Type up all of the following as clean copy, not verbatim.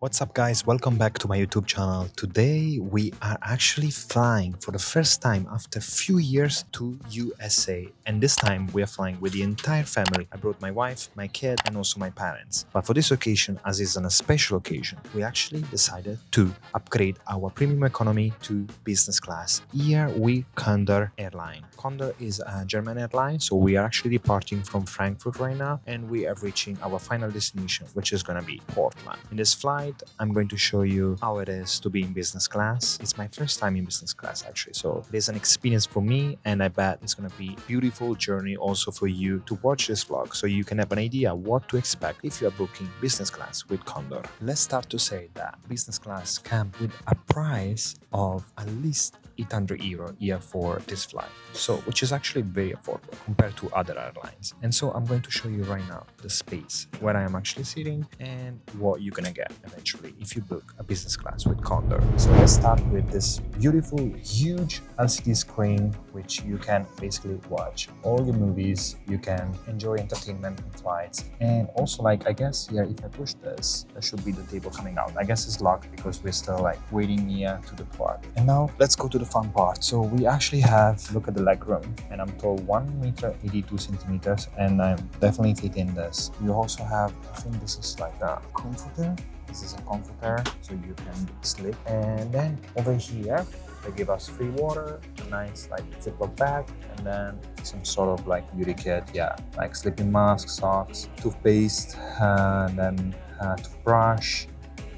What's up guys, welcome back to my YouTube channel. Today we are actually flying for the first time after a few years to USA, and this time we are flying with the entire family. I brought my wife, my kid and also my parents. But for this occasion, as is on a special occasion, we actually decided to upgrade our premium economy to business class. Here we Condor Airline. Condor is a German airline, so we are actually departing from Frankfurt right now and we are reaching our final destination, which is gonna be Portland. In this flight I'm going to show you how it is to be in business class. It's my first time in business class actually, so it is an experience for me and I bet it's going to be a beautiful journey also for you to watch this vlog so you can have an idea what to expect if you are booking business class with Condor. Let's start to say that business class comes with a price of at least €800 here for this flight, so which is actually very affordable compared to other airlines. And so I'm going to show you right now the space where I am actually sitting and what you're gonna get eventually if you book a business class with Condor. So let's start with this beautiful huge LCD screen which you can basically watch all your movies, you can enjoy entertainment in flights, and also like I guess here if I push this there should be the table coming out. I guess it's locked because we're still like waiting here to depart. And now let's go to the fun part. So we actually have, look at the leg room, and I'm told 1 meter 82 centimeters, and I'm definitely fit in this. You also have, I think this is like a comforter. This is a comforter so you can sleep. And then over here they give us free water, a nice like ziploc bag, and then some sort of like beauty kit, yeah, like sleeping mask, socks, toothpaste, and then toothbrush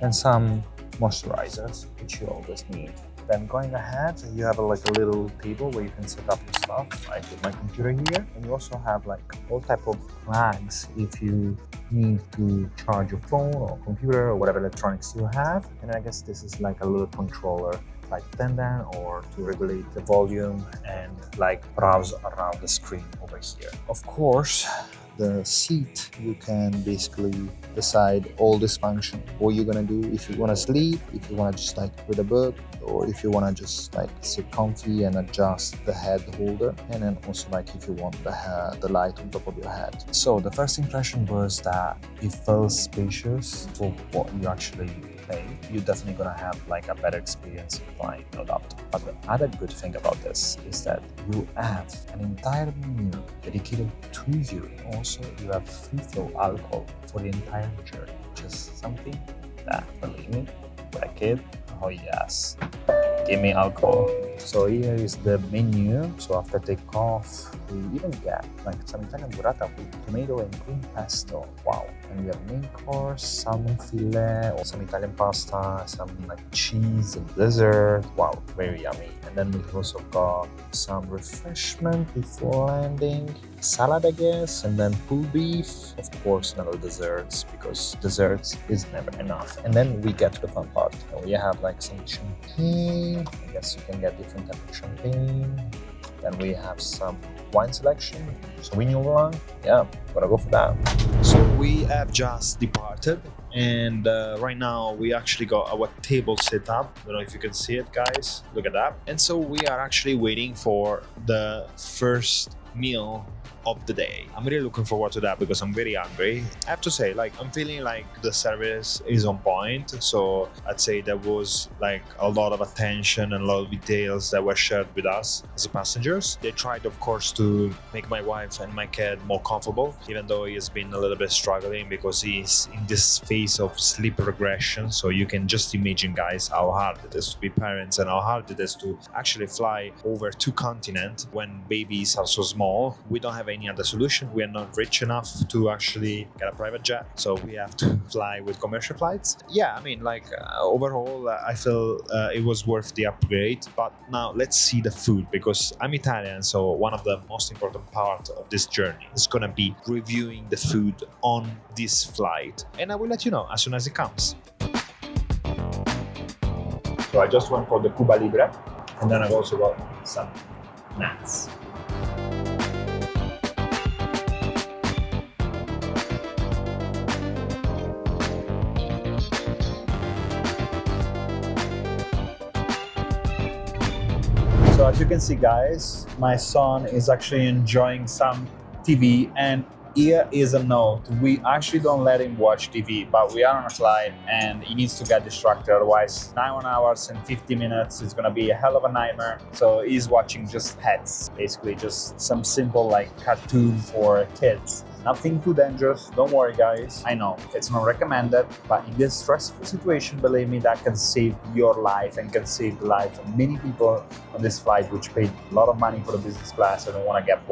and some moisturizers which you always need. Then going ahead, you have like a little table where you can set up your stuff. I put my computer here, and you also have like all type of flags if you need to charge your phone or computer or whatever electronics you have. And I guess this is like a little controller, like attendant, or to regulate the volume and like browse around the screen over here. Of course, the seat, you can basically decide all this function, what you're gonna do if you want to sleep, if you want to just like read a book, or if you want to just like sit comfy and adjust the head holder, and then also like if you want the light on top of your head. So the first impression was that it feels spacious for what you actually pay. You're definitely gonna have like a better experience flying, no doubt. But the other good thing about this is that you have an entire menu dedicated to you. Also, you have free flow alcohol for the entire journey, which is something that, believe me, for a kid, oh yes, give me alcohol. So here is the menu. So after takeoff, we even get like some Italian burrata with tomato and green pesto. Wow. And we have main course, salmon fillet, or some Italian pasta, some like cheese and dessert. Wow, very yummy. And then we've also got some refreshment before landing, salad I guess, and then pulled beef, of course, and other desserts, because desserts is never enough. And then we get to the fun part. And we have like some champagne. I guess you can get different type of champagne. Then we have some wine selection, Sauvignon Blanc. Yeah, gonna go for that. So we have just departed, and right now we actually got our table set up. I don't know if you can see it, guys. Look at that. And so we are actually waiting for the first meal of the day. I'm really looking forward to that because I'm very hungry. I have to say, like, I'm feeling like the service is on point. So I'd say there was like a lot of attention and a lot of details that were shared with us as passengers. They tried, of course, to make my wife and my kid more comfortable, even though he has been a little bit struggling because he's in this phase of sleep regression. So you can just imagine, guys, how hard it is to be parents and how hard it is to actually fly over 2 continents when babies are so small. We don't have any other solution. We are not rich enough to actually get a private jet, so we have to fly with commercial flights. Yeah, I mean, like overall, I feel it was worth the upgrade. But now let's see the food, because I'm Italian, so one of the most important parts of this journey is gonna be reviewing the food on this flight, and I will let you know as soon as it comes. So I just went for the Cuba Libre, and then I've also got some nuts. So as you can see, guys, my son is actually enjoying some TV, and here is a note. We actually don't let him watch TV, but we are on a flight and he needs to get distracted. Otherwise, 9 hours and 50 minutes is gonna be a hell of a nightmare. So he's watching just pets, basically just some simple like cartoon for kids. Nothing too dangerous. Don't worry, guys. I know it's not recommended, but in this stressful situation, believe me, that can save your life and can save the life of many people on this flight, which paid a lot of money for the business class and don't want to get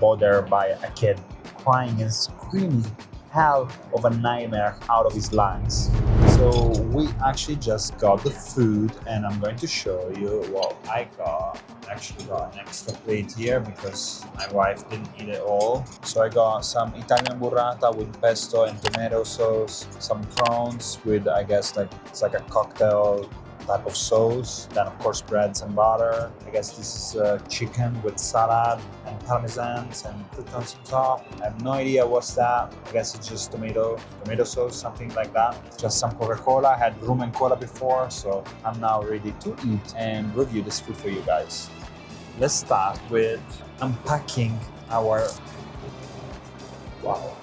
bothered by a kid crying and screaming hell of a nightmare out of his lungs. So we actually just got the food and I'm going to show you what I got. I actually got an extra plate here because my wife didn't eat it all. So I got some Italian burrata with pesto and tomato sauce, some prawns with, I guess, like it's like a cocktail type of sauce, then of course breads and butter. I guess this is chicken with salad and parmesans and croutons on top. I have no idea what's that. I guess it's just tomato sauce, something like that. Just some Coca-Cola. I had rum and cola before, so I'm now ready to eat and review this food for you guys. Let's start with unpacking our... Wow.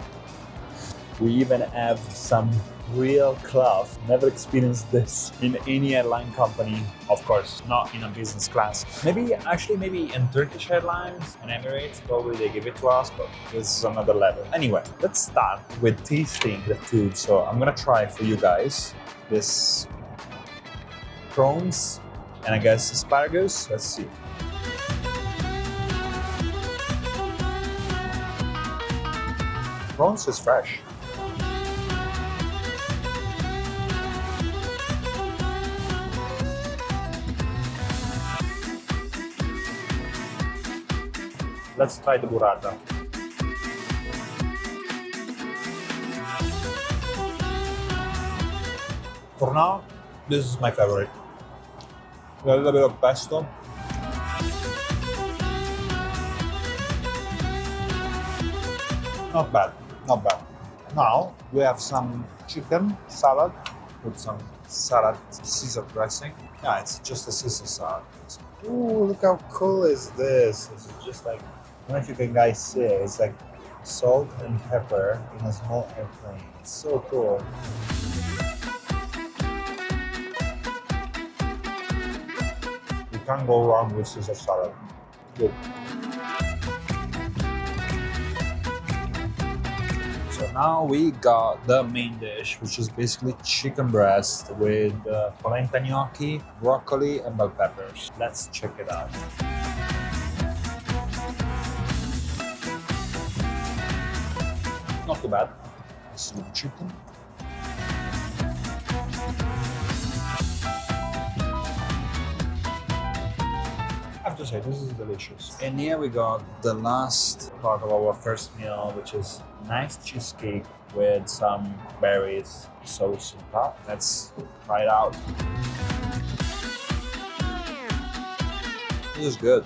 We even have some real cloth. Never experienced this in any airline company. Of course, not in a business class. Maybe in Turkish Airlines and Emirates, probably they give it to us, but this is another level. Anyway, let's start with tasting the food. So I'm gonna try for you guys this prawns and I guess asparagus. Let's see. Prawns is fresh. Let's try the burrata. For now, this is my favorite. A little bit of pesto. Not bad, not bad. Now we have some chicken salad with some salad Caesar dressing. Yeah, it's just a Caesar salad. Ooh, look how cool is this. This is just like, I don't know if you can guys see it. It's like salt and pepper in a small airplane. It's so cool. You can't go wrong with Caesar salad. Good. So now we got the main dish, which is basically chicken breast with polenta gnocchi, broccoli, and bell peppers. Let's check it out. Not too bad. Let's do the chicken. I have to say, this is delicious. And here we got the last part of our first meal, which is nice cheesecake with some berries sauce on top. Let's try it out. This is good.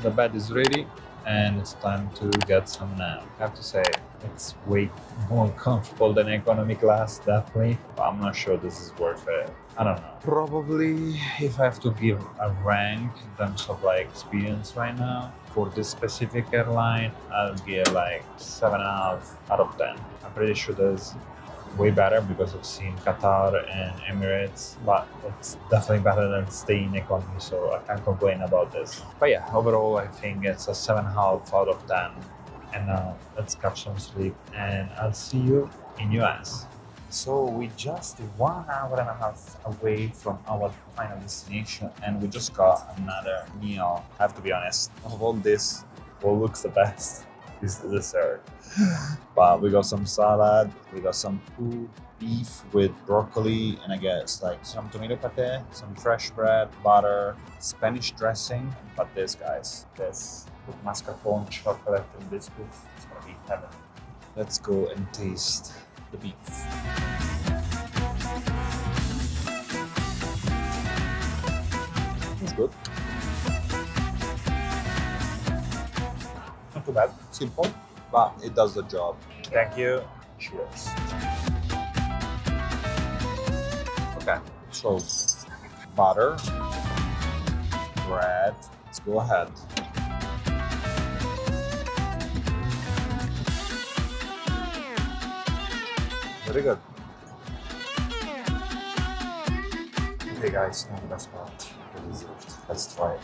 The bed is ready and it's time to get some nap. I have to say, it's way more comfortable than economy class, definitely. But I'm not sure this is worth it. I don't know. Probably if I have to give a rank in terms of like experience right now for this specific airline, I'll give like 7.5 out of 10. I'm pretty sure there's way better because I've seen Qatar and Emirates, but it's definitely better than staying economy, so I can't complain about this. But yeah, overall I think it's a 7.5 out of 10. And now let's catch some sleep and I'll see you in US. So we just 1.5 hours away from our final destination and we just got another meal. I have to be honest, of all this, what looks the best is the dessert. But we got some salad, we got some pulled beef with broccoli, and I guess like some tomato pate, some fresh bread, butter, Spanish dressing. But this, guys, this with mascarpone, chocolate, and biscuits, it's gonna be heaven. Let's go and taste the beef. It's good. Not too bad, simple, but it does the job. Thank you. Cheers. Okay, so butter, Red. Let's go ahead. Very good. Okay guys, now the best part, the dessert. Let's try it.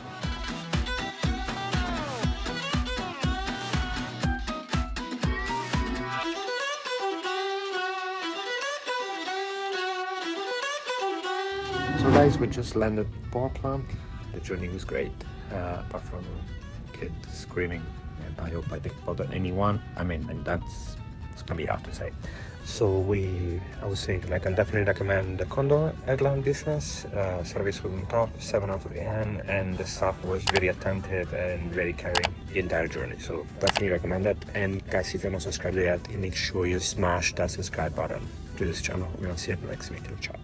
So guys, we just landed Portland. The journey was great, apart from kids screaming, and I hope I didn't bother anyone. I mean, and that's it's gonna be hard to say. So I would say I can definitely recommend the Condor Airline business. Service was on top, 7 out of 10, and the staff was very attentive and very caring the entire journey. So definitely recommend it. And guys, if you're not subscribed yet, make sure you smash that subscribe button to this channel. We'll see you in the next video. Ciao.